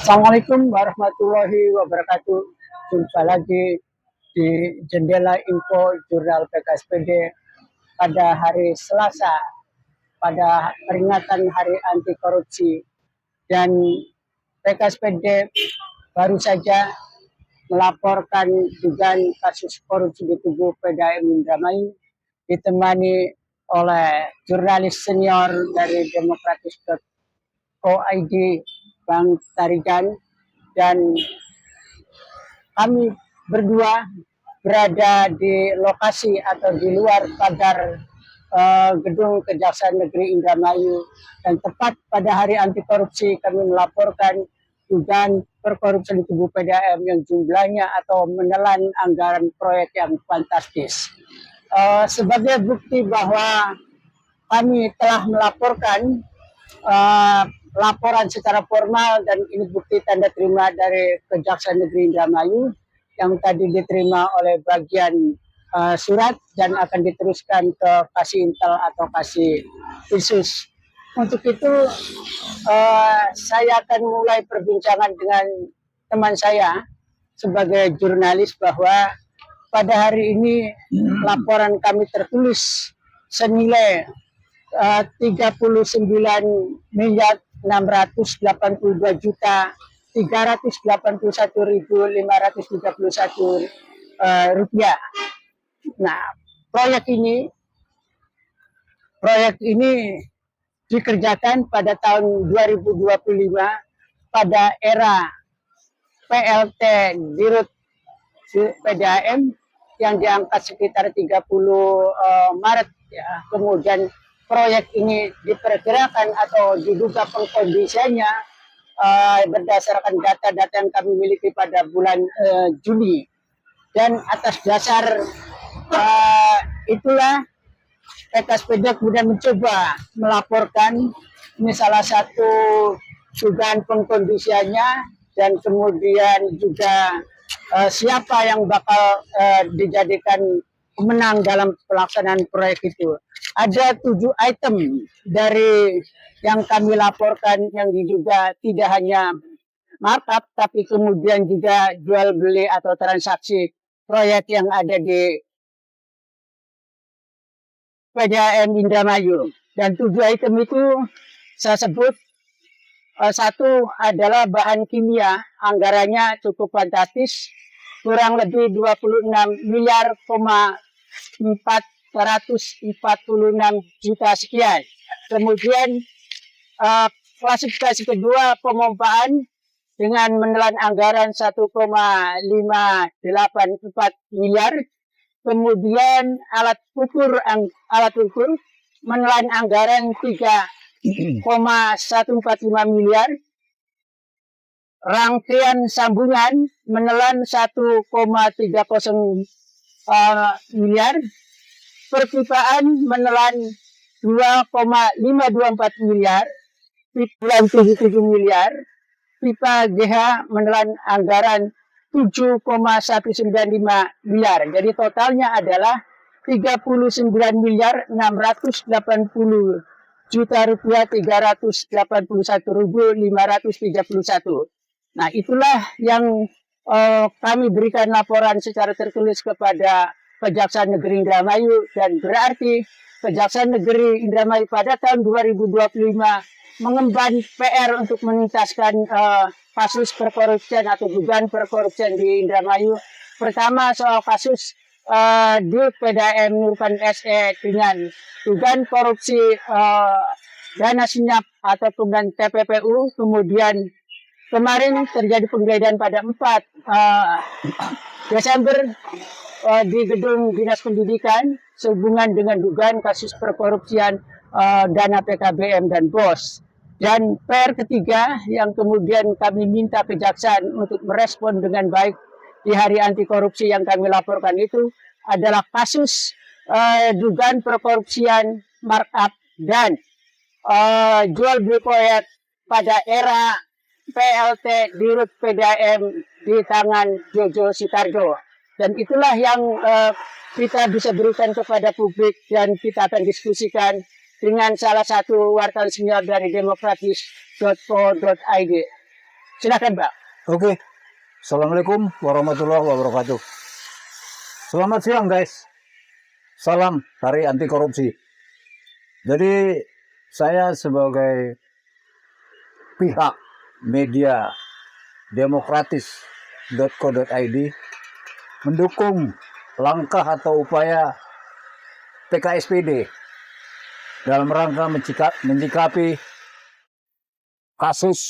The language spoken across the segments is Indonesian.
Assalamualaikum warahmatullahi wabarakatuh. Jumpa lagi di Jendela Info Jurnal PKSPD pada hari Selasa, pada peringatan Hari Anti Korupsi. Dan PKSPD baru saja melaporkan dugaan kasus korupsi di tubuh PDAM Indramayu, ditemani oleh jurnalis senior dari Demokratis.co.id, Bang Tarigan, dan kami berdua berada di lokasi atau di luar pagar gedung Kejaksaan Negeri Indramayu, dan tepat pada hari anti korupsi kami melaporkan dugaan perkorupsian di tubuh PDAM yang jumlahnya atau menelan anggaran proyek yang fantastis. Sebagai bukti bahwa kami telah melaporkan laporan secara formal, dan ini bukti tanda terima dari Kejaksaan Negeri Indramayu yang tadi diterima oleh bagian surat dan akan diteruskan ke Kasih Intel atau Kasih Khusus. Untuk itu saya akan mulai perbincangan dengan teman saya sebagai jurnalis bahwa pada hari ini laporan kami tertulis senilai 39.682.381.531 rupiah. Nah, proyek ini dikerjakan pada tahun 2025 pada era PLT Dirut PDAM yang diangkat sekitar 30 Maret ya. Kemudian proyek ini diperkirakan atau diduga pengkondisiannya berdasarkan data-data yang kami miliki pada bulan Juli, dan atas dasar itulah PKSPD kemudian mencoba melaporkan ini salah satu dugaan pengkondisiannya, dan kemudian juga siapa yang bakal dijadikan pemenang dalam pelaksanaan proyek itu. Ada 7 item dari yang kami laporkan yang diduga tidak hanya markup, tapi kemudian juga jual beli atau transaksi proyek yang ada di PDAM Indramayu. Dan 7 item itu saya sebut, satu adalah bahan kimia, anggarannya cukup fantastis, kurang lebih 26 miliar 446 juta sekian. Kemudian klasifikasi kedua, pemompaan dengan menelan anggaran 1,584 miliar. Kemudian alat ukur menelan anggaran 3,145 miliar. Rangkaian sambungan menelan 1,30 miliar. Perpipaan menelan 2,524 miliar. Pipa 77 miliar. Pipa GH menelan anggaran 7,195 miliar. Jadi totalnya adalah 39 miliar 680 juta rupiah 381.531. Nah, itulah yang kami berikan laporan secara tertulis kepada Kejaksaan Negeri Indramayu, dan berarti Kejaksaan Negeri Indramayu pada tahun 2025 mengemban PR untuk menuntaskan kasus perkorupsian atau dugaan perkorupsian di Indramayu. Pertama, soal kasus di PDAM Nurpan SE dengan dugaan korupsi dana senyap atau kemudian TPPU. Kemudian kemarin terjadi penggeledahan pada 4 Desember di gedung Dinas Pendidikan sehubungan dengan dugaan kasus perkorupsian dana PKBM dan BOS. Dan PR ketiga yang kemudian kami minta kejaksaan untuk merespon dengan baik di hari anti korupsi yang kami laporkan itu adalah kasus dugaan perkorupsian markup dan jual beli proyek pada era PLT Dirut PDAM di tangan Jojo Sitarjo. Dan itulah yang kita bisa berikan kepada publik, dan kita akan diskusikan dengan salah satu wartawan senior dari Demokratis.co.id. Silakan, Pak. Oke. Assalamualaikum warahmatullahi wabarakatuh. Selamat siang, guys. Salam Hari Anti Korupsi. Jadi, saya sebagai pihak media demokratis.co.id mendukung langkah atau upaya PKSPD dalam rangka menyikapi kasus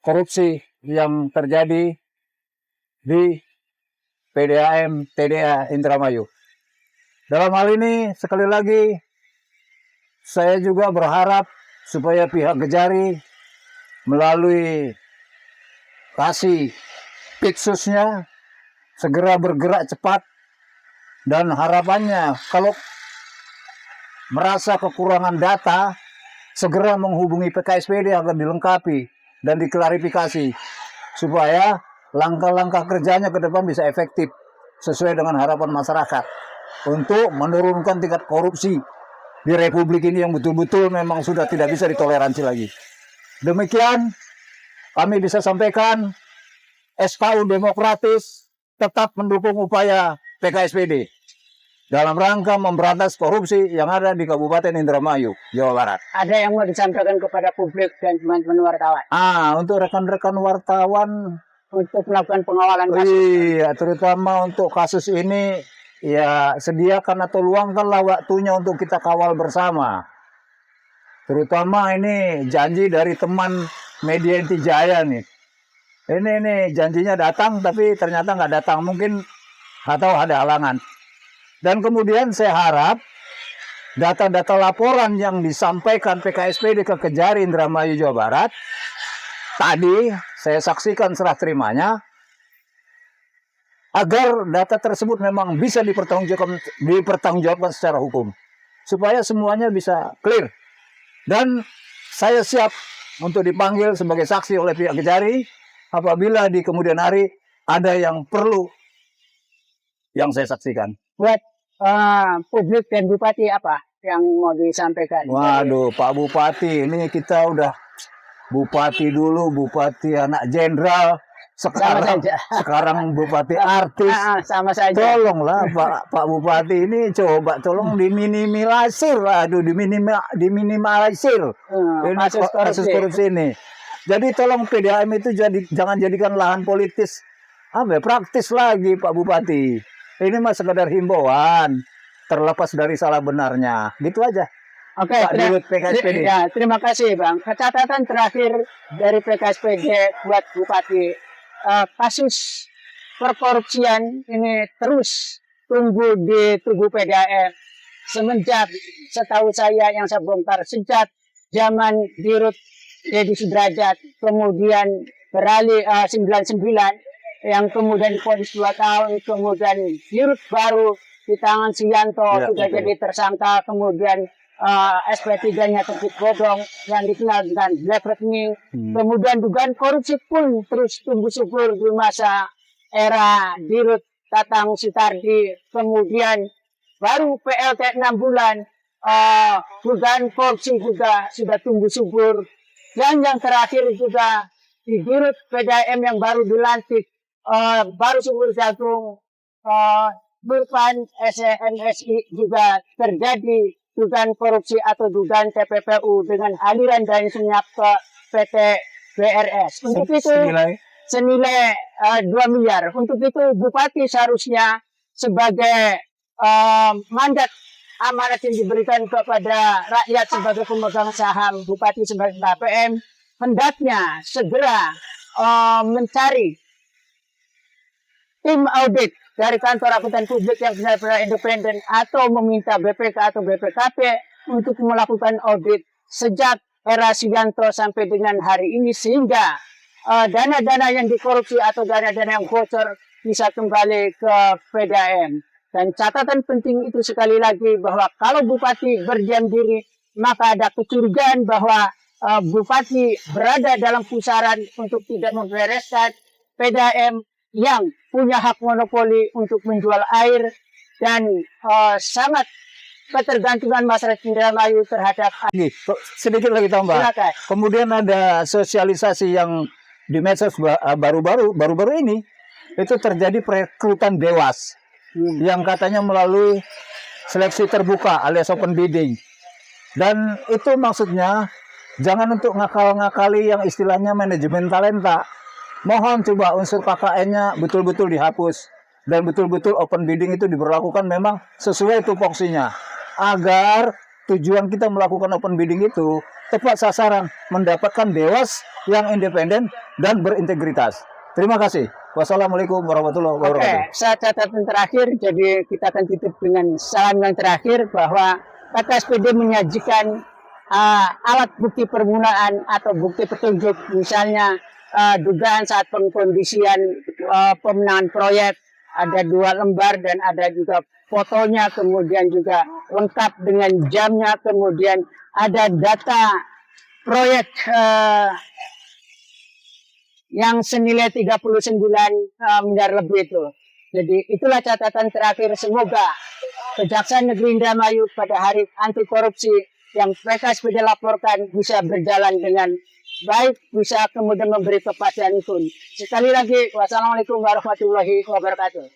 korupsi yang terjadi di PDAM TDA Indramayu. Dalam hal ini, sekali lagi, saya juga berharap supaya pihak Kejari melalui kasih Pitsusnya segera bergerak cepat, dan harapannya kalau merasa kekurangan data, segera menghubungi PKSPD agar dilengkapi dan diklarifikasi supaya langkah-langkah kerjanya ke depan bisa efektif sesuai dengan harapan masyarakat untuk menurunkan tingkat korupsi di Republik ini yang betul-betul memang sudah tidak bisa ditoleransi lagi. Demikian kami bisa sampaikan, SKU Demokratis tetap mendukung upaya PKSPD dalam rangka memberantas korupsi yang ada di Kabupaten Indramayu, Jawa Barat. Ada yang mau disampaikan kepada publik dan teman-teman wartawan? Untuk rekan-rekan wartawan untuk melakukan pengawalan kasus. Iya, terutama untuk kasus ini, ya sediakan atau luangkanlah waktunya untuk kita kawal bersama. Terutama ini janji dari teman media Inti Jaya nih. Ini janjinya datang tapi ternyata nggak datang, mungkin atau ada halangan. Dan kemudian saya harap data-data laporan yang disampaikan PKSPD ke Kejari Indramayu Jawa Barat tadi saya saksikan serah terimanya, agar data tersebut memang bisa dipertanggungjawabkan secara hukum supaya semuanya bisa clear. Dan saya siap untuk dipanggil sebagai saksi oleh pihak Kejari apabila di kemudian hari ada yang perlu yang saya saksikan. Buat publik dan Bupati apa yang mau disampaikan? Waduh, Pak Bupati, ini kita udah Bupati dulu, Bupati anak jenderal, sekarang Bupati artis. Sama saja. Tolonglah Pak Bupati ini, coba tolong diminimalisir, diminimalisir ini kasus korupsi ini. Jadi tolong PDAM itu jangan jadikan lahan politis, praktis lagi Pak Bupati. Ini mah sekedar himbauan, terlepas dari salah benarnya, gitu aja. Oke, terima kasih Bang. Catatan terakhir dari PKSPD buat Bupati, kasus perkorupsian ini terus tumbuh di tubuh PDAM semenjak, setahu saya yang saya bongkar, sejak zaman Dirut Dedi Sudrajat, kemudian beralih 99, yang kemudian diponis 2 tahun, kemudian Dirut baru di tangan Suyanto sudah jadi tersangka, kemudian SP3-nya terbit bodong yang dikenal dengan black reckoning. Kemudian dugaan korupsi pun terus tumbuh subur di masa era Dirut Tatang Sutardi. Kemudian baru PLT 6 bulan, dugaan korupsi juga sudah tumbuh subur. Dan yang terakhir juga di Dirut PDAM yang baru dilantik, baru subur jagung, Burpan SNSI juga terjadi dugaan korupsi atau dugaan TPPU dengan aliran dana senyap ke PT BRS. Untuk itu senilai 2 miliar. Untuk itu Bupati seharusnya sebagai mandat amanat yang diberikan kepada rakyat sebagai pemegang saham, Bupati sebagai KPM, hendaknya segera mencari tim audit dari kantor akuntan publik yang benar-benar independen atau meminta BPK atau BPKP untuk melakukan audit sejak era Suyanto sampai dengan hari ini, sehingga dana-dana yang dikorupsi atau dana-dana yang bocor bisa kembali ke PDAM. Dan catatan penting itu sekali lagi bahwa kalau Bupati berdiam diri, maka ada kecurigaan bahwa Bupati berada dalam pusaran untuk tidak membereskan PDAM yang punya hak monopoli untuk menjual air dan sangat ketergantungan masyarakat Indramayu terhadap sedikit lagi tambah. Silakan. Kemudian ada sosialisasi yang di medsos baru-baru ini itu terjadi perekrutan dewas yang katanya melalui seleksi terbuka alias open bidding. Dan itu maksudnya jangan untuk ngakal-ngakali yang istilahnya manajemen talenta. Mohon coba unsur KKN-nya betul-betul dihapus dan betul-betul open bidding itu diberlakukan memang sesuai tupoksinya agar tujuan kita melakukan open bidding itu tepat sasaran, mendapatkan dewas yang independen dan berintegritas. Terima kasih. Wassalamualaikum warahmatullahi wabarakatuh. Oke, saya catatan terakhir, jadi kita akan tutup dengan salam yang terakhir bahwa KKSPD menyajikan alat bukti permulaan atau bukti petunjuk, misalnya dugaan saat pengkondisian pemenangan proyek, ada 2 lembar dan ada juga fotonya, kemudian juga lengkap dengan jamnya, kemudian ada data proyek yang senilai 39 miliar lebih itu. Jadi itulah catatan terakhir. Semoga Kejaksaan Negeri Indramayu pada hari anti korupsi yang PKSPD laporkan bisa berjalan dengan baik, bisa kemudian memberi kepastian hukum. Sekali lagi, wassalamualaikum warahmatullahi wabarakatuh.